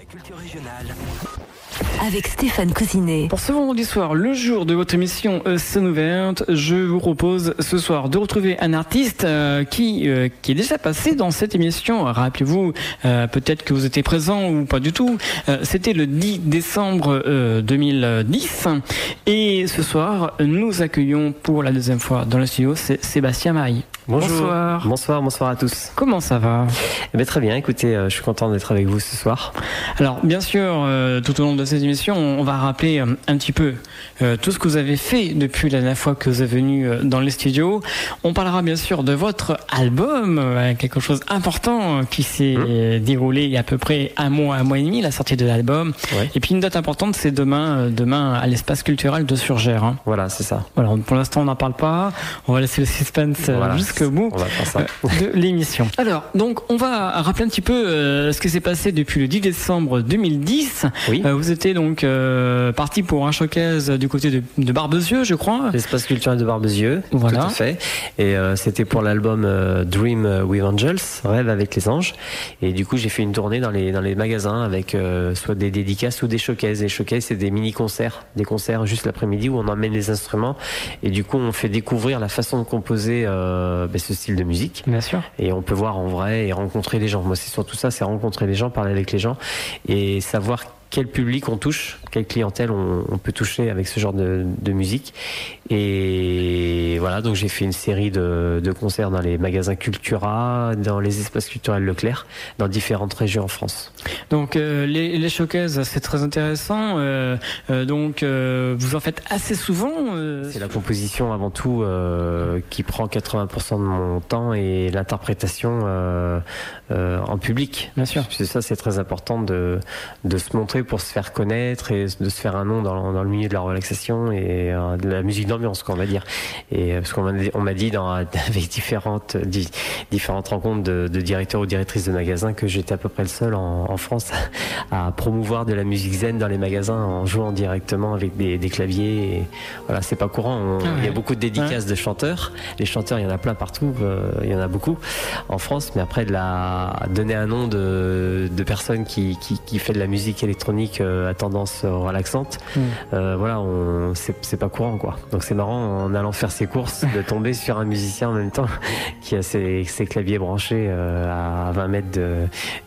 culture régionale. Avec Stéphane Cousinet. Pour ce vendredi soir, le jour de votre émission Scène ouverte, je vous propose ce soir de retrouver un artiste qui est déjà passé dans cette émission. Rappelez-vous, peut-être que vous étiez présent ou pas du tout. C'était le 10 décembre 2010. Et ce soir, nous accueillons pour la deuxième fois dans le studio, c'est Sébastien Maille. Bonjour. Bonsoir à tous. Comment ça va ? Très bien, écoutez, je suis content d'être avec vous ce soir. Alors, bien sûr, tout au long de cette émission, on va rappeler un petit peu tout ce que vous avez fait depuis la dernière fois que vous êtes venu dans les studios. On parlera bien sûr de votre album, quelque chose important qui s'est déroulé il y a à peu près un mois et demi, la sortie de l'album. Ouais. Et puis une date importante, c'est demain à l'espace culturel de Surgères. Hein. Voilà, c'est ça. Voilà, pour l'instant, on n'en parle pas. On va laisser le suspense jusqu'au bout de l'émission. Alors, donc, on va rappeler un petit peu ce qui s'est passé depuis le 10 décembre 2010. Oui. Vous étiez donc parti pour un showcase du côté de Barbezieux, je crois. L'espace culturel de Barbezieux, voilà. Tout à fait. Et c'était pour l'album Dream with Angels, Rêve avec les anges. Et du coup, j'ai fait une tournée dans les magasins avec soit des dédicaces ou des showcases. Les showcases, c'est des mini-concerts, des concerts juste l'après-midi où on emmène les instruments. Et du coup, on fait découvrir la façon de composer ce style de musique. Bien sûr. Et on peut voir en vrai et rencontrer les gens. Moi, c'est surtout ça, c'est rencontrer les gens, parler avec les gens et savoir quel public on touche, quelle clientèle on peut toucher avec ce genre de musique. Et voilà, donc j'ai fait une série de concerts dans les magasins Cultura, dans les espaces culturels Leclerc, dans différentes régions en France. Donc les showcases, c'est très intéressant. Donc vous en faites assez souvent. C'est la composition avant tout qui prend 80% de mon temps et l'interprétation en public. Bien sûr. C'est ça, c'est très important de se montrer pour se faire connaître et de se faire un nom dans le milieu de la relaxation et de la musique d'ambiance, qu'on va dire. Et parce qu'on m'a dit avec différentes rencontres de directeurs ou directrices de magasins que j'étais à peu près le seul en France à promouvoir de la musique zen dans les magasins en jouant directement avec des claviers. Et voilà, c'est pas courant. Il y a beaucoup de dédicaces de chanteurs. Les chanteurs, il y en a plein partout. Il y en a beaucoup en France. Mais après, donner un nom de personnes qui fait de la musique électronique à tendance relaxante, voilà, c'est pas courant, quoi. Donc c'est marrant, en allant faire ses courses, de tomber sur un musicien en même temps qui a ses claviers branchés à 20 mètres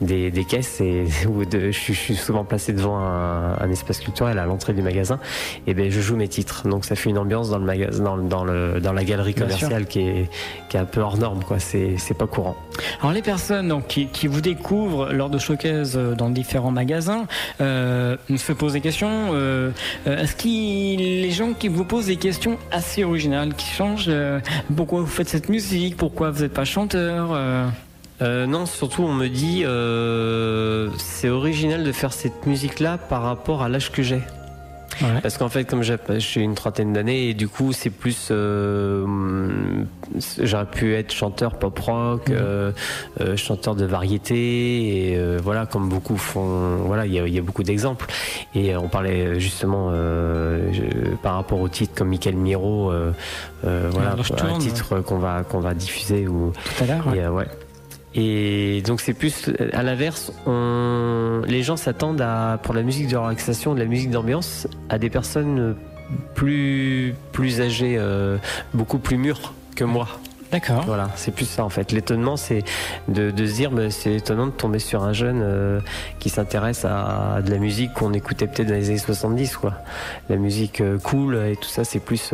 des caisses je suis souvent placé devant un espace culturel à l'entrée du magasin et je joue mes titres. Donc ça fait une ambiance dans le magasin, dans la galerie commerciale qui est un peu hors norme, quoi. C'est pas courant. Alors les personnes donc, qui vous découvrent lors de showcases dans différents magasins se posent des questions. Est-ce que les gens qui vous posent des questions assez originales, qui changent, pourquoi vous faites cette musique, pourquoi vous n'êtes pas chanteur non, surtout on me dit c'est original de faire cette musique-là par rapport à l'âge que j'ai. Ouais. Parce qu'en fait, comme j'ai une trentaine d'années et du coup, c'est plus j'aurais pu être chanteur pop rock, chanteur de variété et voilà, comme beaucoup font. Voilà, il y a beaucoup d'exemples. Et on parlait justement par rapport au titre comme Michael Miro, voilà, un titre qu'on va diffuser ou tout à l'heure. Ouais. Et donc c'est plus à l'inverse, les gens s'attendent pour la musique de relaxation, de la musique d'ambiance, à des personnes plus âgées, beaucoup plus mûres que moi. D'accord. Voilà, c'est plus ça en fait. L'étonnement, c'est de se dire, c'est étonnant de tomber sur un jeune qui s'intéresse à de la musique qu'on écoutait peut-être dans les années 70, quoi. La musique cool et tout ça, c'est plus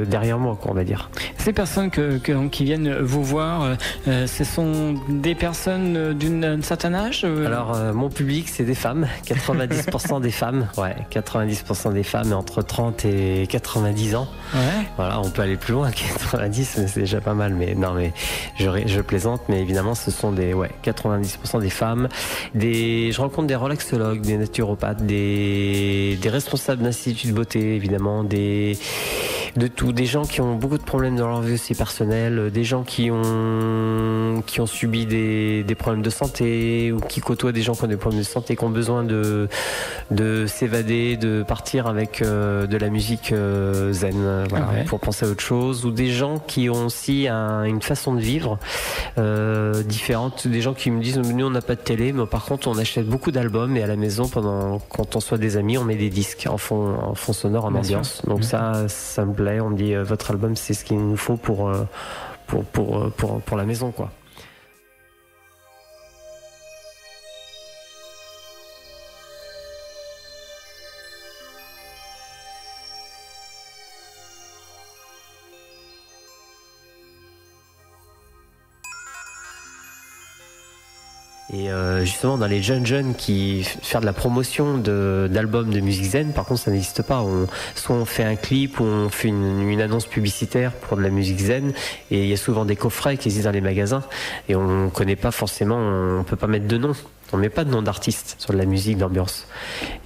derrière moi, quoi, on va dire. Ces personnes qui viennent vous voir, ce sont des personnes d'un certain âge Alors, mon public, c'est des femmes, 90% des femmes, ouais, 90% des femmes entre 30 et 90 ans. Ouais. Voilà, on peut aller plus loin, 90. Mais c'est déjà pas mal, mais non, mais je plaisante, mais évidemment ce sont 90% des femmes. Je rencontre des relaxologues, des naturopathes, des responsables d'instituts de beauté, évidemment, de tout, des gens qui ont beaucoup de problèmes dans leur vie aussi personnelle, des gens qui ont subi des problèmes de santé ou qui côtoient des gens qui ont des problèmes de santé, qui ont besoin de s'évader, de partir avec de la musique zen, voilà, pour penser à autre chose, ou des gens qui ont aussi une façon de vivre différente, des gens qui me disent nous on n'a pas de télé, mais par contre on achète beaucoup d'albums et à la maison quand on soit des amis on met des disques en fond sonore, en ambiance. Donc ça me plaît, on me dit votre album c'est ce qu'il nous faut pour la maison, quoi. Et justement dans les jeunes qui faire de la promotion d'albums de musique zen, par contre ça n'existe pas. Soit on fait un clip ou on fait une annonce publicitaire pour de la musique zen, et il y a souvent des coffrets qui existent dans les magasins et on connaît pas forcément, on peut pas mettre de nom. On met pas de nom d'artiste sur de la musique d'ambiance.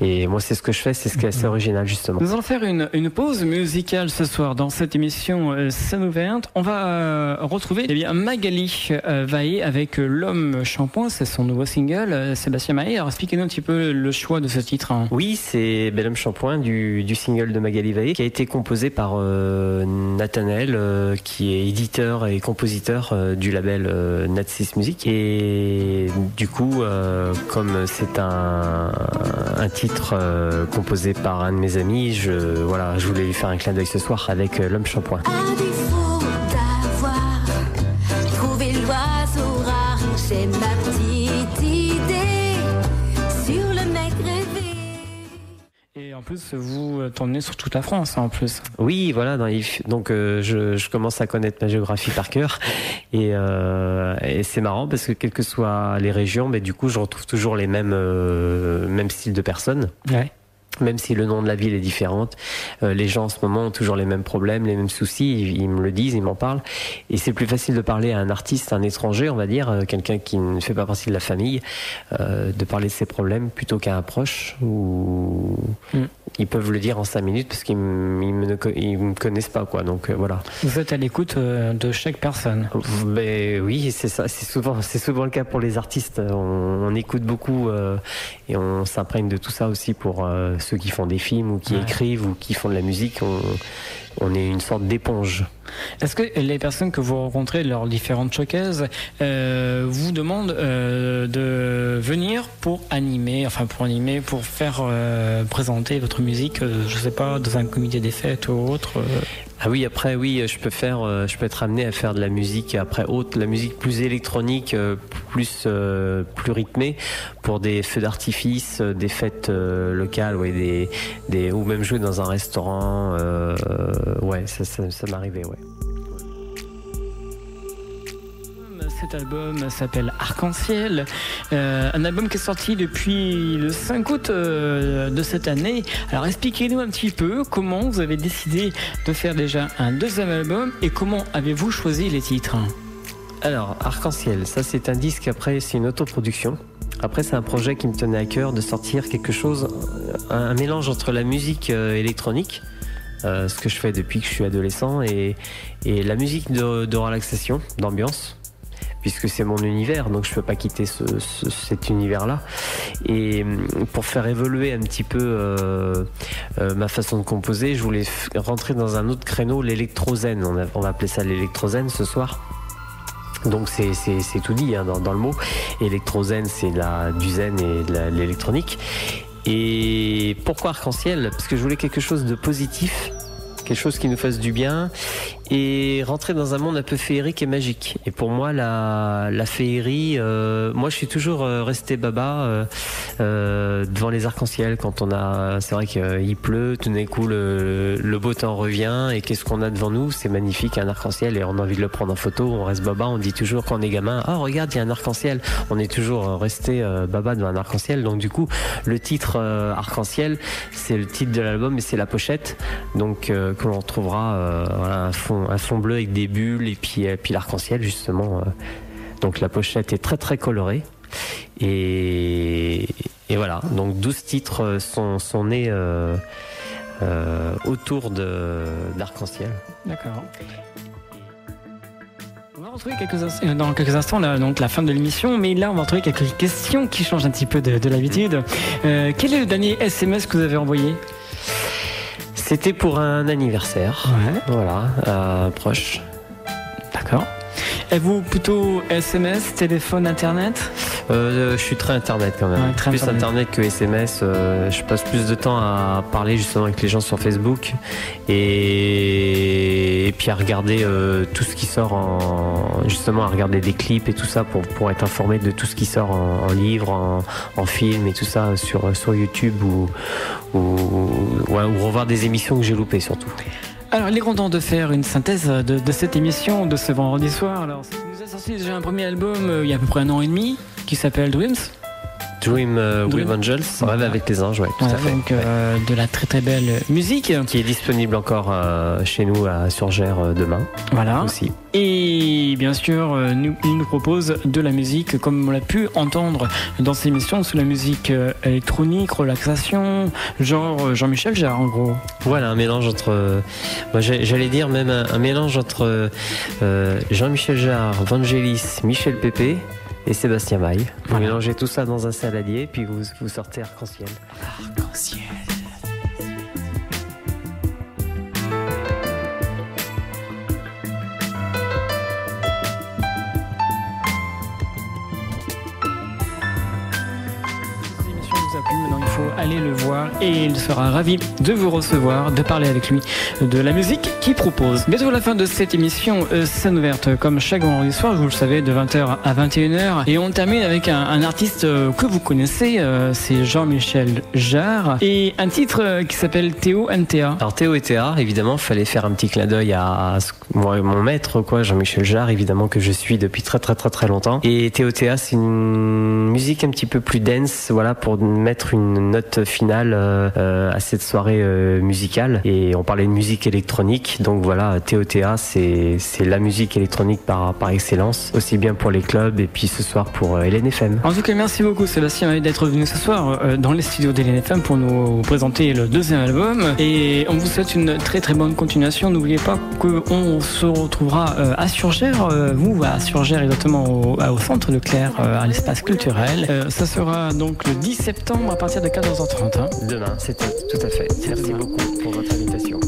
Et moi, c'est ce que je fais, c'est ce qui est assez original, justement. Nous allons faire une pause musicale ce soir dans cette émission Scène ouverte. On va retrouver Magali Vaé avec L'Homme Shampoing, c'est son nouveau single. Sébastien Mahé, alors expliquez-nous un petit peu le choix de ce titre. Oui, c'est L'Homme Shampoing du single de Magali Vaé, qui a été composé par Nathanaël, qui est éditeur et compositeur du label Natsys Music. Et du coup, comme c'est un titre composé par un de mes amis, je voulais lui faire un clin d'œil ce soir avec L'Homme Shampoing. À défaut d'avoir trouvé l'oiseau rare, j'ai ma petite idée sur le mec rêvé. Et en plus, vous tournez sur toute la France, en plus. Oui, voilà. Donc, je commence à connaître ma géographie par cœur. Et c'est marrant parce que quelles que soient les régions, du coup, je retrouve toujours les mêmes styles de personnes. Ouais. Même si le nom de la ville est différent, les gens en ce moment ont toujours les mêmes problèmes, les mêmes soucis, ils me le disent, ils m'en parlent. Et c'est plus facile de parler à un artiste, un étranger, on va dire, quelqu'un qui ne fait pas partie de la famille, de parler de ses problèmes plutôt qu'à un proche, où ils peuvent le dire en 5 minutes parce qu'ils me connaissent pas, quoi. Donc voilà. Vous êtes à l'écoute de chaque personne. Mais oui, c'est ça. C'est souvent le cas pour les artistes. On écoute beaucoup et on s'imprègne de tout ça aussi pour ceux qui font des films ou qui écrivent ou qui font de la musique. On est une sorte d'éponge. Est-ce que les personnes que vous rencontrez lors de différentes showcases vous demandent de venir pour faire présenter votre musique, je sais pas, dans un comité des fêtes ou autre Ah oui, après je peux être amené à faire de la musique après la musique plus électronique, plus rythmée, pour des feux d'artifice, des fêtes locales, ou même jouer dans un restaurant. Ça m'arrivait, ouais. Cet album s'appelle Arc-en-Ciel, un album qui est sorti depuis le 5 août de cette année. Alors expliquez-nous un petit peu comment vous avez décidé de faire déjà un deuxième album et comment avez-vous choisi les titres? Alors, Arc-en-Ciel, ça c'est un disque, après c'est une autoproduction. Après c'est un projet qui me tenait à cœur de sortir quelque chose, un mélange entre la musique électronique, ce que je fais depuis que je suis adolescent, et la musique de relaxation, d'ambiance, puisque c'est mon univers, donc je peux pas quitter cet univers-là. Et pour faire évoluer un petit peu ma façon de composer, je voulais rentrer dans un autre créneau, l'électro-zen. On va appeler ça l'électro-zen ce soir. Donc c'est tout dit dans le mot. Électro-zen, c'est du zen et de l'électronique. Et pourquoi Arc-en-Ciel? Parce que je voulais quelque chose de positif, quelque chose qui nous fasse du bien, et rentrer dans un monde un peu féerique et magique. Et pour moi, la féerie, moi je suis toujours resté baba devant les arcs-en-ciel quand c'est vrai qu'il pleut, tout d'un coup le beau temps revient, et qu'est-ce qu'on a devant nous? C'est magnifique, un arc-en-ciel, et on a envie de le prendre en photo. On reste baba, on dit toujours quand on est gamin, regarde, il y a un arc-en-ciel. On est toujours resté baba devant un arc-en-ciel. Donc du coup, le titre Arc-en-ciel, c'est le titre de l'album et c'est la pochette, donc que l'on retrouvera un fond bleu avec des bulles et puis l'arc-en-ciel, justement. Donc la pochette est très très colorée, et voilà, donc 12 titres sont nés autour d'Arc-en-Ciel. D'accord. On va retrouver dans quelques instants donc la fin de l'émission, mais là on va retrouver quelques questions qui changent un petit peu de l'habitude. Quel est le dernier SMS que vous avez envoyé ? C'était pour un anniversaire, voilà, proche. D'accord. Êtes-vous plutôt SMS, téléphone, internet ? Je suis très internet quand même. Ouais, très plus internet que SMS. Je passe plus de temps à parler justement avec les gens sur Facebook et puis à regarder tout ce qui sort justement à regarder des clips et tout ça pour être informé de tout ce qui sort en livre, en film et tout ça sur YouTube ou revoir des émissions que j'ai loupées surtout. Alors, il est content de faire une synthèse de cette émission de ce vendredi soir. Alors, il nous a sorti déjà un premier album il y a à peu près 1 an et demi qui s'appelle Dreams. Dream with Angels, Rêve avec les anges, ouais, tout à fait. Donc de la très très belle musique. Qui est disponible encore chez nous à Surgères demain. Voilà. Aussi. Et bien sûr, il nous propose de la musique, comme on l'a pu entendre dans ces émissions, sous la musique électronique, relaxation, genre Jean-Michel Jarre en gros. Voilà, un mélange entre, j'allais dire même un mélange entre Jean-Michel Jarre, Vangelis, Michel Pépé et Sébastien Maille. Vous mélangez tout ça dans un saladier, puis vous sortez Arc-en-Ciel. Arc-en-Ciel. Maintenant, il faut aller le voir et il sera ravi de vous recevoir, de parler avec lui de la musique qu'il propose. Bientôt la fin de cette émission scène ouverte, comme chaque vendredi soir, vous le savez, de 20h à 21h. Et on termine avec un artiste que vous connaissez, c'est Jean-Michel Jarre, et un titre qui s'appelle Théo NTA. Alors Théo et Théa, évidemment, il fallait faire un petit clin d'œil à mon maître, Jean-Michel Jarre, évidemment, que je suis depuis très très très très longtemps. Et Théo Théa, c'est une musique un petit peu plus dense, voilà, pour mettre une note finale à cette soirée musicale. Et on parlait de musique électronique, donc voilà, TOTA c'est la musique électronique par excellence, aussi bien pour les clubs et puis ce soir pour LNFM. En tout cas, merci beaucoup Sébastien d'être venu ce soir dans les studios d'LNFM pour nous présenter le 2e album, et on vous souhaite une très très bonne continuation. N'oubliez pas qu'on se retrouvera à Surgères, vous à Surgères exactement au centre de Claire, à l'espace culturel. Ça sera donc le 10 septembre à partir de 14h30. Demain, c'est tout à fait. Merci beaucoup pour votre invitation.